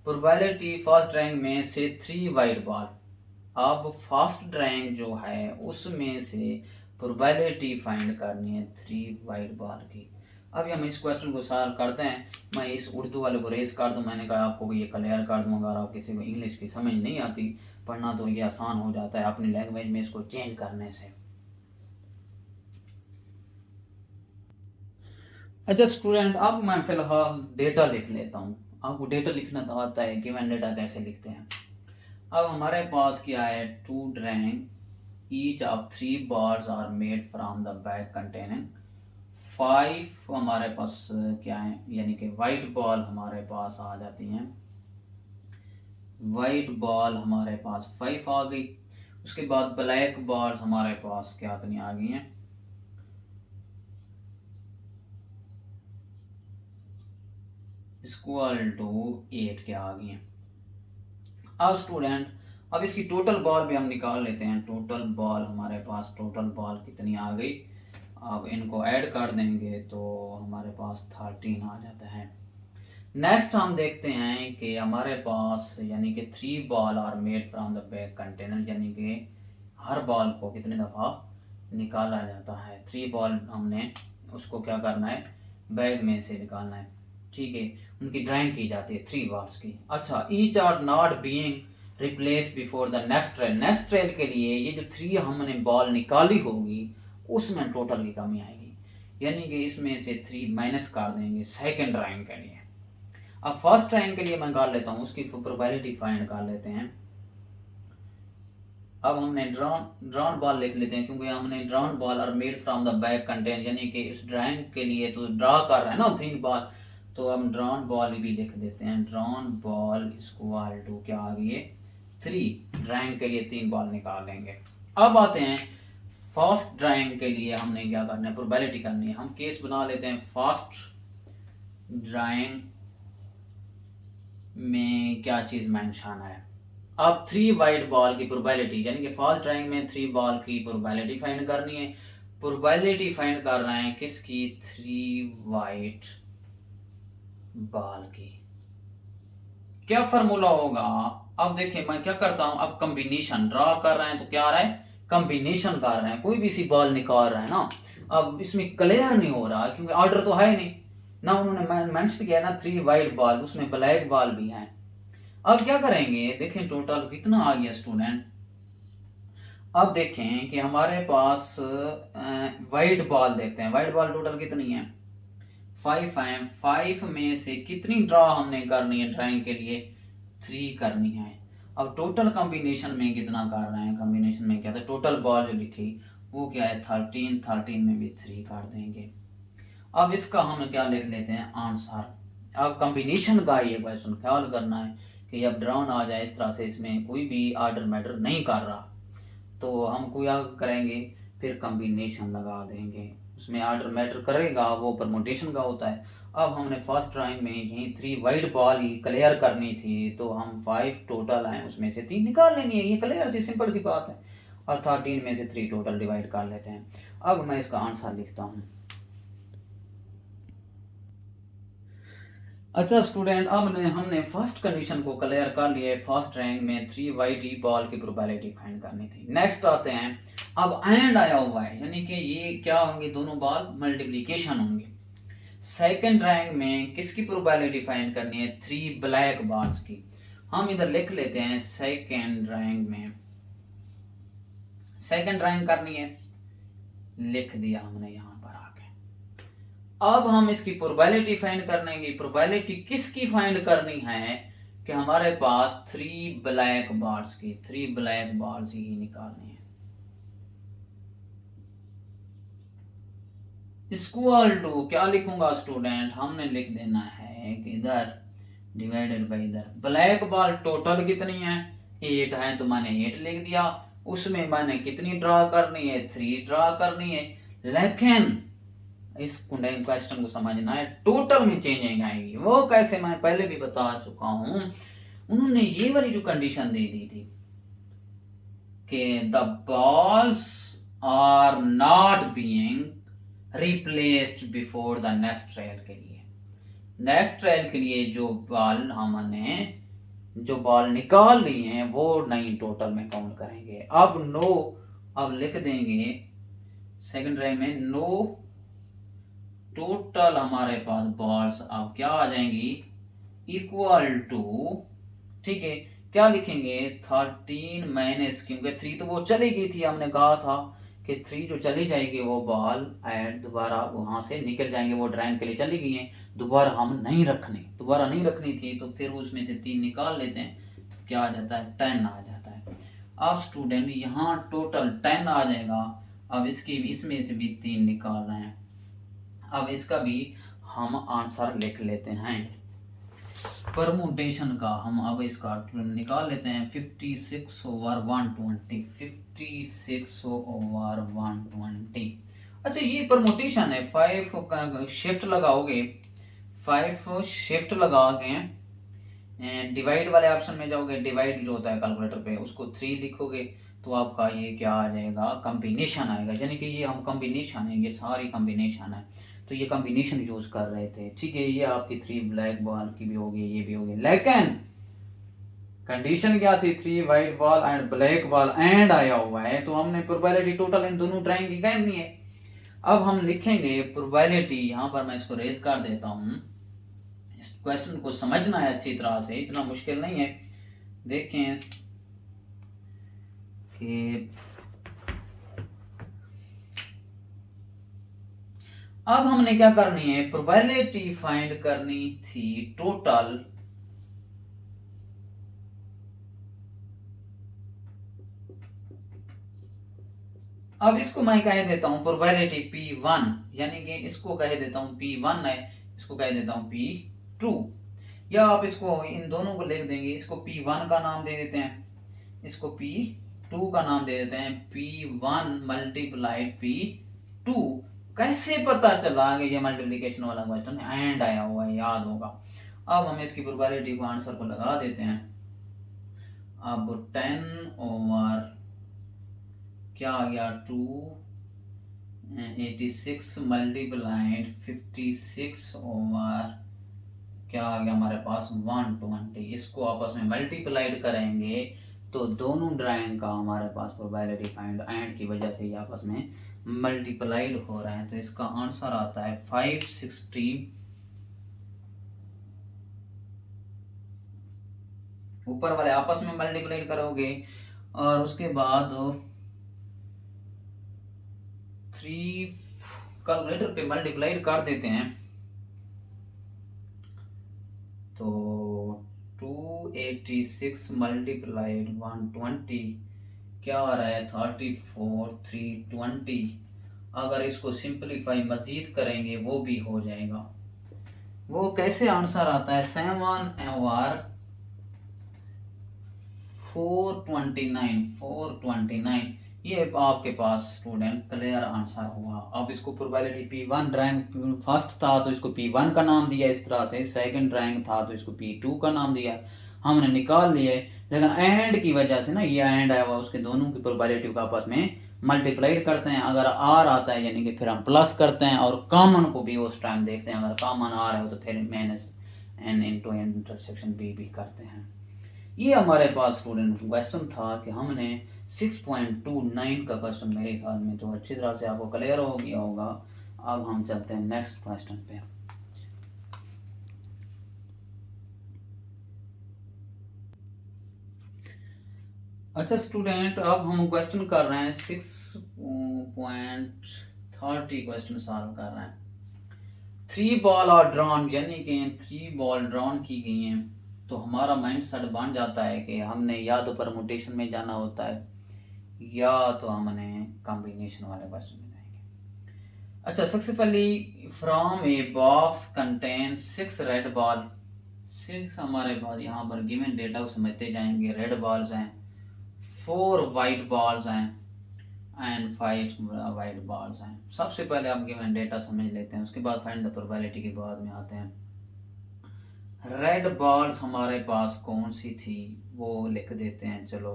प्रोबेबिलिटी फर्स्ट रैंक में से 3 वाइट बॉल, अब फर्स्ट रैंक जो है उसमें से प्रोबेबिलिटी फाइंड करनी है 3 वाइट बॉल की। अभी हम इस क्वेश्चन को सॉल्व करते हैं। मैं इस उर्दू वाले को रेस कर दूं, मैंने कहा आपको ये क्लियर कर दूं, अगर आप किसी को इंग्लिश की समझ नहीं आती पढ़ना तो ये आसान हो जाता है अपनी लैंग्वेज में इसको चेंज करने से। अच्छा स्टूडेंट, अब मैं फिलहाल डेटा लिख लेता हूँ, आपको डेटा लिखना तो आता है, गिवन डेटा कैसे लिखते हैं। अब हमारे पास क्या है, 2 drawing, each of 3 bars are made from the bag containing 5, हमारे पास क्या है, यानी कि वाइट बॉल हमारे पास आ जाती हैं, वाइट बॉल हमारे पास 5 आ गई। उसके बाद ब्लैक बॉल्स हमारे पास क्या इतनी आ गई हैं, इक्वल टू 8 के आ गई हैं। अब स्टूडेंट, अब इसकी टोटल बॉल भी हम निकाल लेते हैं, टोटल बॉल हमारे पास, टोटल बॉल कितनी आ गई, अब इनको ऐड कर देंगे तो हमारे पास 13 आ जाता है। नेक्स्ट हम देखते हैं कि हमारे पास यानी कि 3 ball are made from the bag container, यानी कि हर बॉल को कितनी दफ़ा निकाला जाता है, 3 बॉल हमने उसको क्या करना है, बैग में से निकालना है, ठीक है, उनकी ड्राइंग की जाती है 3 बॉल्स की। अच्छा, each are not being replace before the next trail, next trail के लिए ये जो 3 हमने बॉल निकाली होगी उसमें टोटल की कमी आएगी, यानी कि इसमें से 3 माइनस कर देंगे सेकंड ड्राइंग के लिए। अब फर्स्ट ड्राइंग के लिए मैं कर लेता हूँ, उसकी प्रोबेबिलिटी फाइंड कर लेते हैं। अब हमने ड्रॉन बॉल लिख लेते हैं, क्योंकि हमने ड्रॉन बॉल और made from the bag contain, यानी कि इस ड्राइंग के लिए तो ड्रा कर रहे हैं ना 3 बॉल, तो हम ड्रॉन बॉल भी लिख देते हैं, ड्रॉन बॉल इक्वल टू क्या आ गई है 3, ड्राइंग के लिए 3 बॉल निकाल लेंगे। अब आते हैं फर्स्ट ड्राइंग के लिए, हमने क्या करना है, प्रोबेबिलिटी करनी है, हम केस बना लेते हैं, फर्स्ट ड्राइंग में क्या चीज़ मेंशन है। अब 3 वाइट बॉल की प्रोबेबिलिटी, यानी कि फर्स्ट ड्राइंग में 3 बॉल की प्रोबेबिलिटी फाइंड करनी है, प्रोबेबिलिटी फाइंड कर रहे हैं किसकी, 3 वाइट बॉल की। क्या फार्मूला होगा, अब देखिए मैं क्या करता हूं, अब कॉम्बिनेशन ड्रा कर रहे हैं तो क्या आ रहा है, कॉम्बिनेशन कर रहे हैं, कोई भी सी बॉल निकाल रहे हैं ना। अब इसमें क्लियर नहीं हो रहा क्योंकि ऑर्डर तो है नहीं ना, उन्होंने मेंशन किया ना 3 वाइट बॉल, उसमें ब्लैक बॉल भी है। अब क्या करेंगे, देखें टोटल कितना आ गया स्टूडेंट, अब देखें कि हमारे पास वाइट बॉल देखते हैं, वाइट बॉल टोटल कितनी है 5 है, 5 में से कितनी ड्रा हमने करनी है ड्राइंग के लिए, 3 करनी है। अब टोटल कॉम्बिनेशन में कितना कर रहे हैं, कॉम्बिनेशन में क्या था, टोटल बॉल जो लिखी वो क्या है 13, 13 में भी 3 कर देंगे। अब इसका हम क्या लिख लेते हैं आंसर। अब कॉम्बिनेशन का ये क्वेश्चन ख्याल करना है कि अब ड्राउन आ जाए इस तरह से, इसमें कोई भी आर्डर मैटर नहीं कर रहा, तो हम क्या करेंगे, फिर कॉम्बिनेशन लगा देंगे, उसमें आर्डर मैटर करेगा वो परमुटेशन का होता है। अब हमने फर्स्ट ड्राइंग में यही 3 वाइट बॉल ही क्लियर करनी थी, तो हम 5 टोटल आए, उसमें से 3 निकाल लेनी है, ये क्लियर सी सिंपल सी बात है, और 13 में से 3 टोटल डिवाइड कर लेते हैं। अब मैं इसका आंसर लिखता हूँ। अच्छा स्टूडेंट, अब हमने फर्स्ट कंडीशन को क्लियर कर लिया, फर्स्ट रैंक में 3 वाइट बॉल की प्रोबेबिलिटी फाइंड करनी थी। नेक्स्ट आते हैं, अब एंड आया हुआ है, यानी कि ये क्या होंगे, दोनों बॉल मल्टीप्लिकेशन होंगे। सेकंड रैंक में किसकी प्रोबेबिलिटी फाइंड करनी है, 3 ब्लैक बॉल्स की। हम इधर लिख लेते हैं सेकंड रैंक में, सेकंड रैंक करनी है, लिख दिया हमने यहाँ पर आके। अब हम इसकी प्रोबेबिलिटी फाइंड करने की, प्रोबेबिलिटी किसकी फाइंड करनी है कि हमारे पास 3 ब्लैक बॉल्स की, 3 ब्लैक बॉल्स ही निकालनी है। इक्वल टू क्या लिखूंगा स्टूडेंट, हमने लिख देना है कि इधर डिवाइडेड बाई इधर। ब्लैक बॉल टोटल कितनी है, 8 है, तो मैंने 8 लिख दिया। उसमें मैंने कितनी ड्रा करनी है, 3 ड्रा करनी है। लेकिन इस क्वेश्चन को समझना है, टोटल में चेंजिंग आएगी। वो कैसे, मैं पहले भी बता चुका हूं। उन्होंने ये वाली जो कंडीशन दे दी थी कि the balls are not being replaced before the next trial के लिए। नेक्स्ट ट्रायल के लिए जो बॉल निकाल ली हैं वो नहीं टोटल में काउंट करेंगे। अब लिख देंगे सेकंड ट्रायल में नो टोटल हमारे पास बॉल्स अब क्या आ जाएंगी, इक्वल टू, ठीक है, क्या लिखेंगे 13 माइनस, क्योंकि 3 तो वो चली गई थी, हमने कहा था कि 3 जो चली जाएगी वो बॉल एंड दोबारा वहां से निकल जाएंगे, वो ड्राइंग के लिए चली गई हैं, दोबारा नहीं रखनी थी, तो फिर उसमें से 3 निकाल लेते हैं, तो क्या आ जाता है 10 आ जाता है। अब स्टूडेंट यहाँ टोटल 10 आ जाएगा। अब इसमें से भी 3 निकाल रहे हैं। अब इसका भी हम आंसर लिख लेते हैं, परमुटेशन का हम अब इसका निकाल लेते हैं। 56 ओवर 120, 56 ओवर 120। अच्छा ये परमुटेशन है, 5 शिफ्ट लगाओगे, 5 शिफ्ट लगा के डिवाइड वाले ऑप्शन में जाओगे, डिवाइड जो होता है कैलकुलेटर पे उसको 3 लिखोगे, तो आपका ये क्या आ जाएगा, कॉम्बिनेशन आएगा। यानी कि ये हम कॉम्बिनेशन है, ये सारी कॉम्बिनेशन है, तो ये कॉम्बिनेशन यूज कर रहे थे, ठीक है। ये आपकी 3 ब्लैक बॉल की भी होगी, ये भी होगी, लेकिन कंडीशन क्या थी, 3 white ball and black ball and आया हुआ है, तो हमने प्रोबेबिलिटी टोटल इन दोनों ड्राइंग की करनी है। अब हम लिखेंगे प्रोबेबिलिटी, यहाँ पर मैं इसको रेज कर देता हूँ। इस क्वेश्चन को समझना है अच्छी तरह से, इतना मुश्किल नहीं है। देखें कि अब हमने क्या करनी है, प्रोबेबिलिटी फाइंड करनी थी टोटल अब इसको मैं कह देता हूं प्रोबेबिलिटी P1, यानी कि इसको कह देता हूं P1 है, इसको कह देता हूं P2, या आप इसको इन दोनों को लिख देंगे, इसको P1 का नाम दे देते हैं, इसको P2 का नाम दे देते हैं, P1 मल्टीप्लाइड P2। कैसे पता चला कि ये मल्टीप्लिकेशन वाला क्वेश्चन एंड आया हुआ है, याद होगा। अब हम इसकी प्रोबेबिलिटी को आंसर को लगा देते हैं। अब 10 ओवर क्या आ गया 286 मल्टीप्लाइड 56 ओवर क्या आ गया हमारे पास 120। इसको आपस में मल्टीप्लाइड करेंगे तो दोनों ड्राइंग का हमारे पास प्रोबेबिलिटी फाइंड एंड की वजह से ये आपस में मल्टीप्लाइड हो रहे हैं, तो इसका आंसर आता है 560। ऊपर वाले आपस में मल्टीप्लाइड करोगे और उसके बाद 3 कैलकुलेटर पे मल्टीप्लाइड कर देते हैं, तो 286 मल्टीप्लाइड 120 क्या आ रहा है 34,320। अगर इसको सिंपलीफाई मजीद करेंगे वो भी हो जाएगा। वो कैसे आंसर आता है 7 ओवर 429, ये आपके पास स्टूडेंट क्लियर आंसर हुआ। अब इसको प्रोबेबिलिटी P1 रैंक फर्स्ट था तो इसको P1 का नाम दिया, इस तरह से सेकंड रैंक था तो इसको P2 का नाम दिया, हमने निकाल लिए। लेकिन एंड की वजह से ना, ये एंड आया हुआ, उसके दोनों की प्रोबेबिलिटी को आपस में मल्टीप्लाइड करते हैं। अगर आर आता है यानी कि फिर हम प्लस करते हैं, और कॉमन को भी उस टाइम देखते हैं, अगर कॉमन आर है तो फिर minus n into intersection B भी करते हैं। ये हमारे पास स्टूडेंट क्वेश्चन था कि हमने 6.29 का क्वेश्चन, मेरे ख्याल में तो अच्छी तरह से आपको क्लियर हो गया होगा। अब हम चलते हैं नेक्स्ट क्वेश्चन पे। अच्छा स्टूडेंट, अब हम क्वेश्चन कर रहे हैं 6.30 क्वेश्चन सॉल्व कर रहे हैं। 3 बॉल और ड्रॉन, यानी कि 3 बॉल ड्रॉन की गई हैं, तो हमारा माइंड सेट बन जाता है कि हमने या तो परमुटेशन में जाना होता है या तो हमने कॉम्बिनेशन वाले क्वेश्चन में जाएंगे। अच्छा, successfully from a box contain 6 red ball. 6 हमारे पास यहाँ पर गिवन डेटा को समझते जाएंगे। रेड बॉल्स हैं, 4 वाइट बॉल्स हैं एंड 5 वाइट बॉल्स हैं। सबसे पहले आप गिवन डेटा समझ लेते हैं, उसके बाद फाइंड द प्रोबेबिलिटी के बाद में आते हैं। रेड बॉल्स हमारे पास कौन सी थी वो लिख देते हैं। चलो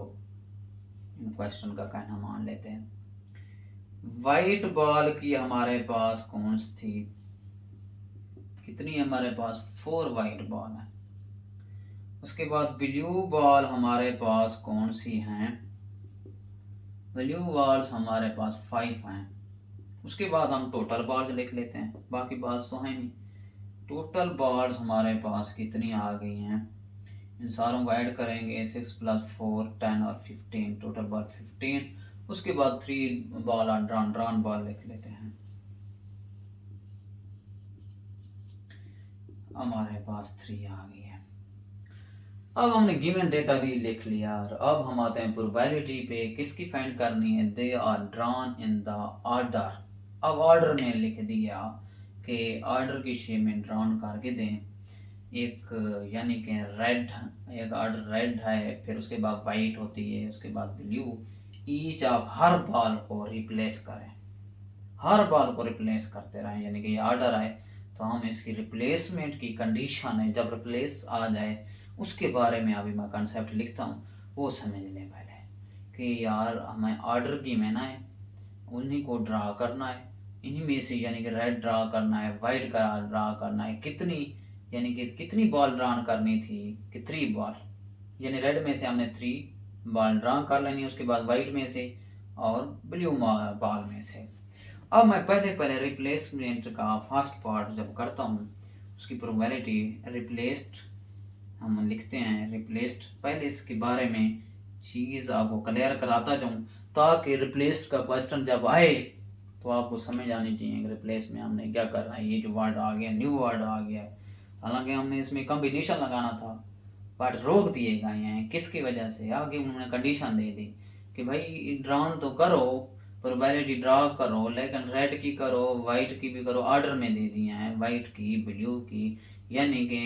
इन क्वेश्चन का कहना मान लेते हैं। वाइट बॉल की हमारे पास कौन सी थी, कितनी हमारे पास 4 वाइट बॉल है। उसके बाद ब्लू बॉल हमारे पास कौन सी हैं, ब्लू बॉल्स हमारे पास 5 हैं। उसके बाद हम टोटल बॉल्स लिख लेते हैं, बाकी बॉल्स तो हैं नहीं। टोटल बॉल्स हमारे पास कितनी आ गई हैं, इन सारों को ऐड करेंगे, 6 + 4 10 और 15, टोटल बॉल 15। उसके बाद 3 बॉल और ड्रॉन बॉल लिख लेते हैं। हमारे पास 3 आ गई है। अब हमने गिवन डेटा भी लिख लिया और अब हम आते हैं प्रोबेबिलिटी पे। किसकी फाइंड करनी है, they are drawn in the order. अब ऑर्डर में लिख दिया कि ऑर्डर की शेप में ड्रॉन करके दें। एक यानी कि रेड, एक ऑर्डर रेड है, फिर उसके बाद वाइट होती है, उसके बाद blue. Each of her ball को रिप्लेस करें, हर बॉल को रिप्लेस करते रहें, यानी कि ये ऑर्डर है तो हम इसकी रिप्लेसमेंट की कंडीशन है, जब रिप्लेस आ जाए उसके बारे में अभी मैं कंसेप्ट लिखता हूँ, वो समझ लें पहले कि यार हमें ऑर्डर की में ना है, उन्हीं को ड्रा करना है, इन्हीं में से यानी कि रेड ड्रा करना है, वाइट का ड्रा करना है। कितनी, यानी कि कितनी बॉल ड्रा करनी थी कि 3 बॉल, यानी रेड में से हमने 3 बॉल ड्रा कर लेनी है, उसके बाद वाइट में से और ब्लू बॉल में से। अब मैं पहले रिप्लेसमेंट का फर्स्ट पार्ट जब करता हूँ, उसकी प्रोबेबिलिटी रिप्लेस्ड हम लिखते हैं। रिप्लेस्ड, पहले इसके बारे में चीज़ आपको क्लियर कराता जाऊँ ताकि रिप्लेस्ड का क्वेश्चन जब आए तो आपको समझ आनी चाहिए कि रिप्लेस में हमने क्या करना है। ये जो वर्ड आ गया, न्यू वर्ड आ गया है, हालांकि हमने इसमें कॉम्बिनेशन लगाना था बट रोक दिए गए हैं। किसकी वजह से, आगे उन्होंने कंडीशन दे दी कि भाई ड्रॉन तो करो, प्रोबेबिलिटी ड्रा करो, लेकिन रेड की करो, वाइट की भी करो, ऑर्डर में दे दिए हैं, वाइट की, ब्लू की, यानी कि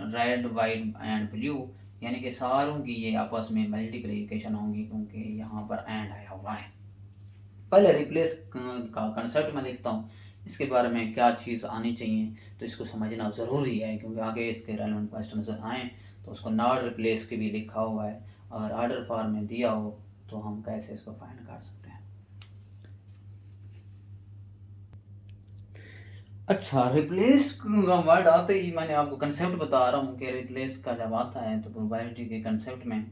रेड वाइट एंड ब्लू, यानी कि सारों की ये आपस में मल्टीप्लिकेशन होंगी क्योंकि यहाँ पर एंड आया हुआ है। पहले रिप्लेस का कंसेप्ट मैं लिखता हूँ, इसके बारे में क्या चीज़ आनी चाहिए तो इसको समझना ज़रूरी है, क्योंकि आगे इसके रेलेवेंट क्वेश्चन आएँ तो उसको नॉट रिप्लेस के भी लिखा हुआ है, अगर ऑर्डर फॉर्म में दिया हो तो हम कैसे इसको फाइंड कर सकते हैं। अच्छा, रिप्लेस का वर्ड आते ही मैंने आपको कंसेप्ट बता रहा हूँ कि रिप्लेस का जब आता है तो प्रोबेबिलिटी के कंसेप्ट में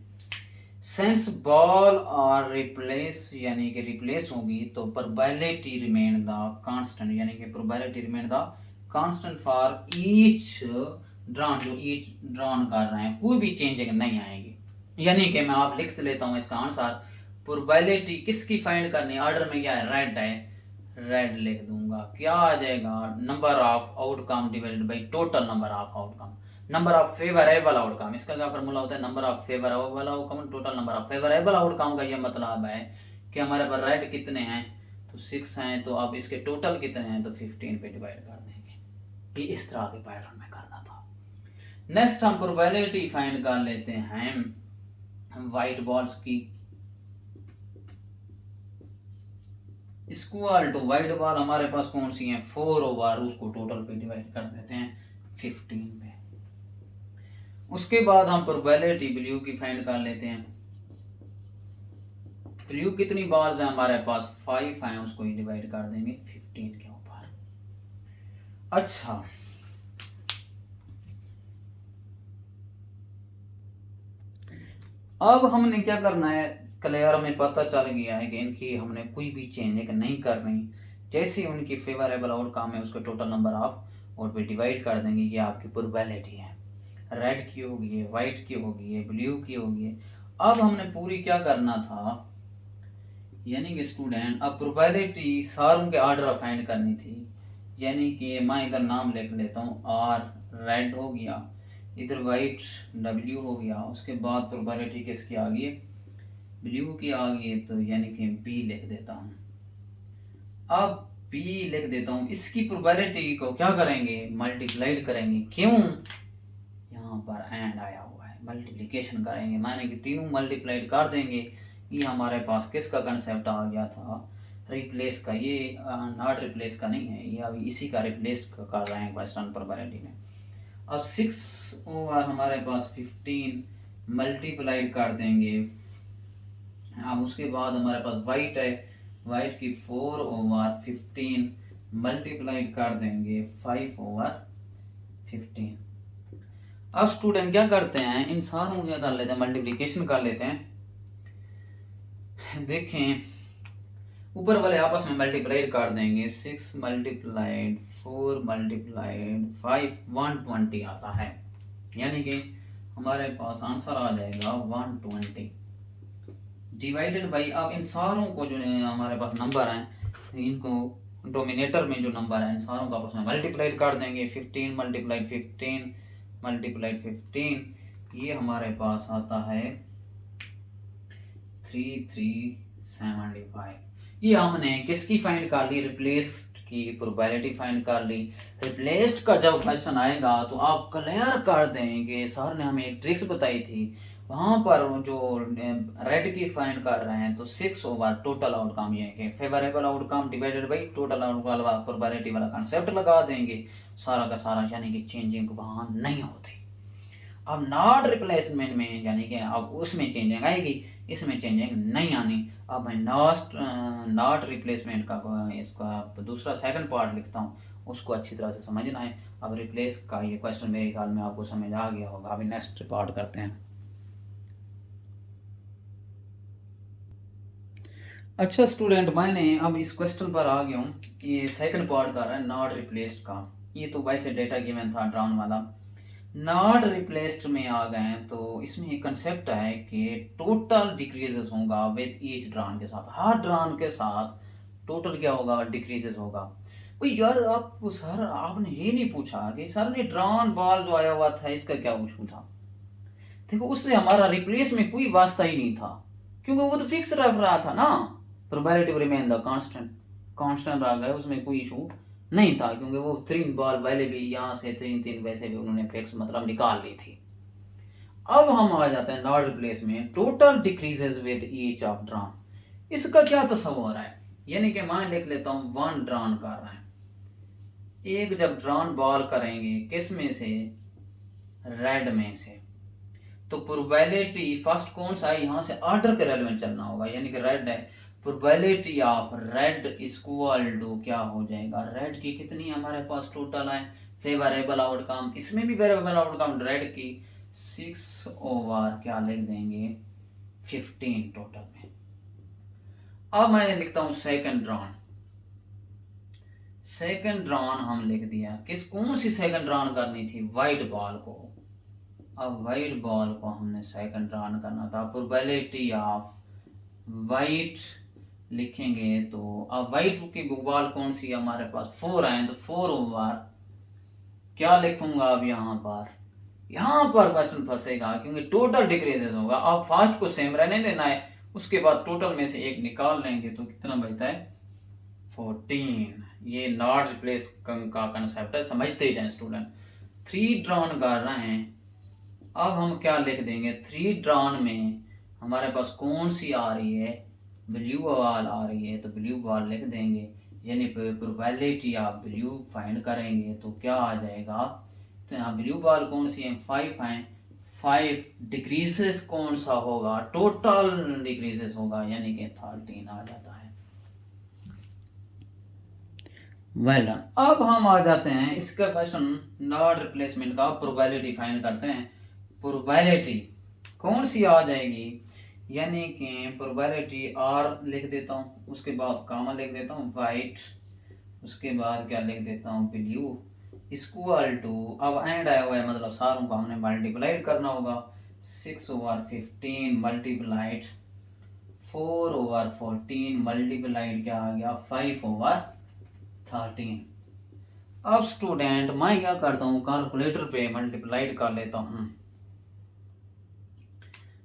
सेंस बॉल और रिप्लेस, यानी कि रिप्लेस होगी तो प्रोबेबिलिटी रिमेन द कांस्टेंट, यानी कि probability remain the constant for each drawn, जो ईच ड्रॉन कर रहे हैं कोई भी चेंजिंग नहीं आएगी। यानी कि मैं आप लिख लेता हूँ इसका आंसर। प्रोबेबिलिटी किसकी फाइंड करनी है, ऑर्डर में क्या है, रेड है, रेड लिख दूंगा। क्या आ जाएगा, number of outcome divided by total number of outcome, number of favourable outcome. इसका क्या फॉर्मूला होता है, number of favourable outcome total number of favourable outcome. का ये मतलब है कि हमारे पास रेड कितने हैं तो 6 हैं, तो अब इसके टोटल कितने हैं तो 15 पे डिवाइड कर देंगे। ये इस तरह के पैटर्न में करना था। नेक्स्ट हम प्रोबेबिलिटी फाइंड कर लेते हैं वाइट बॉल्स की। इक्वल टू वाइट बॉल हमारे पास कौन सी है, 4 ओवर, उसको टोटल पे डिवाइड कर देते हैं 15 पे। उसके बाद हम प्रोबेबिलिटी ब्लू की फाइंड कर लेते हैं। ब्लू कितनी बॉल्स हैं हमारे पास, 5 हैं, उसको ही डिवाइड कर देंगे 15 के ऊपर। अच्छा, अब हमने क्या करना है, क्लियर हमें पता चल गया है कि इनकी हमने कोई भी चेंज नहीं करनी। जैसे उनकी फेवरेबल आउटकम है उसको टोटल नंबर ऑफ और पे डिवाइड कर देंगे। ये आपकी प्रोबेबिलिटी है, रेड की होगी है, वाइट की होगी है, ब्लू की होगी है। अब हमने पूरी क्या करना था, यानी कि स्टूडेंट अब प्रोबेबिलिटी सारों के ऑर्डर फाइंड करनी थी। यानी कि मैं इधर नाम लिख लेता हूँ, आर रेड हो गया, इधर वाइट डब्ल्यू हो गया, उसके बाद प्रोबेबिलिटी किसकी आ गई, ब्लू की आ गई, तो यानी कि बी लिख देता हूँ। अब पी लिख देता हूँ। इसकी प्रोबेबिलिटी को क्या करेंगे, मल्टीप्लाइड करेंगे। क्यों, यहाँ पर एंड आया हुआ है, मल्टीप्लिकेशन करेंगे, माने कि तीनों मल्टीप्लाइड कर देंगे। ये हमारे पास किसका कंसेप्ट आ गया था, रिप्लेस का। ये नॉट रिप्लेस का नहीं है, ये अभी इसी का रिप्लेस कर रहे हैं क्वेश्चन प्रोबेबिलिटी में। अब 6 ओवर हमारे पास 15 मल्टीप्लाइड कर देंगे। अब उसके बाद हमारे पास वाइट है, वाइट की 4 ओवर 15 मल्टीप्लाइड कर देंगे 5 ओवर 15। अब स्टूडेंट क्या करते हैं, इन सारों क्या कर लेते हैं, मल्टीप्लिकेशन कर लेते हैं। देखें ऊपर वाले आपस में मल्टीप्लाइड कर देंगे। 6 मल्टीप्लाइड 4 मल्टीप्लाइड 5 120 आता है, यानी कि हमारे पास आंसर आ जाएगा 120 डिवाइडेड बाई। अब इन सारों को जो हमारे पास नंबर हैं, इनको डोमिनेटर में जो नंबर है इन सारों को आपस में मल्टीप्लाइड कर देंगे। 15 मल्टीप्लाइड 15 मल्टीप्लाइड 15, ये हमारे पास आता है 3375। ये हमने किसकी फाइंड कर ली, रिप्लेस्ड की प्रोबेबिलिटी फाइंड कर ली। रिप्लेस्ड का जब क्वेश्चन आएगा तो आप क्लियर कर देंगे, सर ने हमें एक ट्रिक्स बताई थी, वहाँ पर जो रेड की फाइंड कर रहे हैं तो 6 ओवर टोटल आउटकम, ये है favourable outcome divided by total outcome probability वाला कंसेप्ट लगा देंगे सारा का सारा, यानी कि चेंजिंग वहाँ नहीं होती। अब नॉट रिप्लेसमेंट में यानी कि अब उसमें चेंजिंग आएगी, इसमें चेंजिंग नहीं आनी। अब मैं नॉट रिप्लेसमेंट का इसका दूसरा सेकंड पार्ट लिखता हूँ, उसको अच्छी तरह से समझना है। अब रिप्लेस का ये क्वेश्चन मेरे ख्याल में आपको समझ आ गया होगा। अभी नेक्स्ट पार्ट करते हैं। अच्छा स्टूडेंट, मैंने अब इस क्वेश्चन पर आ गया हूँ। ये सेकंड पार्ट कर रहा है नॉट रिप्लेस्ड का। ये तो वैसे डेटा गिवन था ड्रॉन वाला, नॉट रिप्लेस्ड में आ गए तो इसमें एक कंसेप्ट है कि टोटल डिक्रीजेस होगा विद ईच ड्रॉन के साथ। हर ड्रॉन के साथ टोटल क्या होगा, डिक्रीजेस होगा। तो यार आप सर आपने ये नहीं पूछा कि सर ने ड्रॉन बॉल जो आया हुआ था इसका क्या इशू था। देखो उससे हमारा रिप्लेस में कोई वास्ता ही नहीं था, क्योंकि वो तो फिक्स रख रहा था ना, probability remain the constant, constant रह गया, उसमें कोई इशू नहीं था, क्योंकि वो 3 बॉल पहले भी यहाँ से 3 वैसे भी उन्होंने फिक्स मतलब निकाल ली थी। अब हम आ जाते हैं नॉट रिप्लेस में, total decreases with each of drawn. इसका क्या तस्वर है, यानी कि मैं लिख लेता हूँ 1 ड्रॉन कर रहे हैं। एक जब ड्रॉन बॉल करेंगे किस में से, रेड में से, तो प्रोबेबिलिटी फर्स्ट कौन सा है, यहाँ से ऑर्डर के रेलेवेंट चलना होगा, यानी कि रेड है, probability of red equal to क्या हो जाएगा, रेड की कितनी हमारे पास टोटल है, फेवरेबल आउटकम, इसमें भी फेवरेबल आउटकम रेड की 6 ओवर क्या लिख देंगे 15 टोटल में। अब मैं लिखता हूं सेकंड ड्रॉन। सेकंड ड्रॉन हम लिख दिया, किस कौन सी सेकंड ड्रॉन करनी थी, व्हाइट बॉल को। अब व्हाइट बॉल को हमने सेकंड ड्रॉन करना था, प्रोबेबिलिटी ऑफ व्हाइट लिखेंगे तो अब व्हाइट की बॉल कौन सी हमारे पास 4 आए, तो 4 ओवर क्या लिखूंगा अब यहाँ पर क्वेश्चन फंसेगा, क्योंकि टोटल डिक्रीजेस होगा। अब फर्स्ट को सेम रहने देना है, उसके बाद टोटल में से एक निकाल लेंगे तो कितना बचता है 14। ये नॉट रिप्लेस का कंसेप्ट है, समझते ही जाए स्टूडेंट। 3 ड्रॉन कर रहे हैं, अब हम क्या लिख देंगे, 3 ड्रॉन में हमारे पास कौन सी आ रही है, ब्लू बॉल आ रही है, तो ब्लू बॉल लिख देंगे, यानी प्रोबेबिलिटी आप ब्लू फाइंड करेंगे तो क्या आ जाएगा, तो यहाँ ब्लू बॉल कौन सी है 5 है, 5 डिक्रीजेस कौन सा होगा, टोटल डिक्रीजेस होगा, यानी कि 13 आ जाता है। Well done. अब हम आ जाते हैं इसका क्वेश्चन नॉट रिप्लेसमेंट का, प्रोबेबिलिटी फाइंड करते हैं। प्रोबेबिलिटी कौन सी आ जाएगी, यानी कि प्रोबेबिलिटी आर लिख देता हूँ, उसके बाद कामा लिख देता हूँ वाइट, उसके बाद क्या लिख देता हूँ ब्लू इक्वल टू, अब एंड आया हुआ है मतलब सारों को हमने मल्टीप्लाइड करना होगा, 6 ओवर 15 मल्टीप्लाइड 4 ओवर 14 मल्टीप्लाइड क्या आ गया 5 ओवर 13। अब स्टूडेंट मैं क्या करता हूँ, कैलकुलेटर पे मल्टीप्लाइड कर लेता हूँ।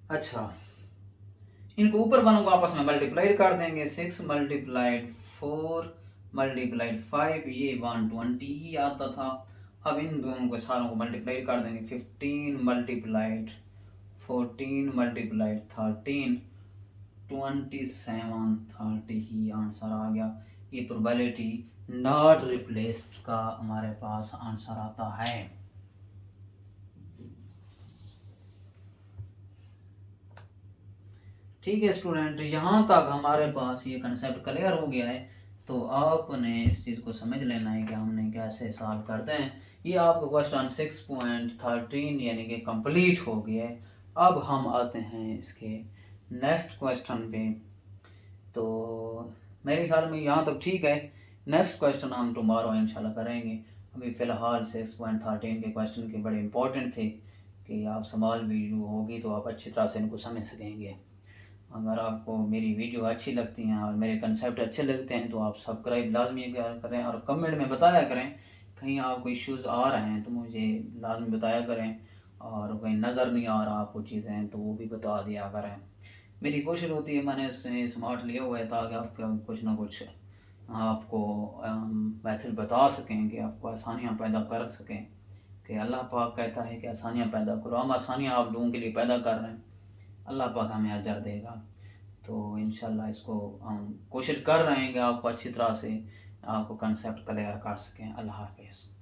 अच्छा इनको ऊपर वालों को आपस में मल्टीप्लाइड कर देंगे, 6 मल्टीप्लाइड 4 मल्टीप्लाइड 5, ये 120 ही आता था। अब इन दोनों को सारों को मल्टीप्लाई कर देंगे। 15 मल्टीप्लाइड 14 मल्टीप्लाइड 13, 27 30 ही आंसर आ गया। ये प्रोबेबिलिटी नॉट रिप्लेस्ड का हमारे पास आंसर आता है। ठीक है स्टूडेंट, यहाँ तक हमारे पास ये कंसेप्ट क्लियर हो गया है। तो आपने इस चीज़ को समझ लेना है कि हमने कैसे सॉल्व करते हैं। ये आपका क्वेश्चन 6.13 यानी कि कंप्लीट हो गया है। अब हम आते हैं इसके नेक्स्ट क्वेश्चन पे। तो मेरे ख्याल में यहाँ तक ठीक है। नेक्स्ट क्वेश्चन हम टुमारो इंशाल्लाह करेंगे। अभी फ़िलहाल 6.13 के क्वेश्चन के बड़े इंपॉर्टेंट थे कि आप स्मॉल वीडियो होगी तो आप अच्छी तरह से इनको समझ सकेंगे। अगर आपको मेरी वीडियो अच्छी लगती हैं और मेरे कंसेप्ट अच्छे लगते हैं तो आप सब्सक्राइब लाजमी करें और कमेंट में बताया करें। कहीं आपको इश्यूज़ आ रहे हैं तो मुझे लाजमी बताया करें, और कहीं नज़र नहीं आ रहा आपको चीज़ें तो वो भी बता दिया करें। मेरी कोशिश होती है, मैंने इसमें स्मार्ट लिया हुआ है ताकि आपका कुछ ना कुछ आपको मेथड बता सकें कि आपको आसानियाँ पैदा कर सकें। कि अल्लाह पाक कहता है कि आसानियाँ पैदा करो, हम आसानियाँ आप लोगों के लिए पैदा कर रहे हैं, अल्लाह पाक हमें अजर देगा। तो इंशाल्लाह इसको हम कोशिश कर रहे हैं कि आपको अच्छी तरह से आपको कंसेप्ट क्लियर कर सकें। अल्लाह हाफिज़।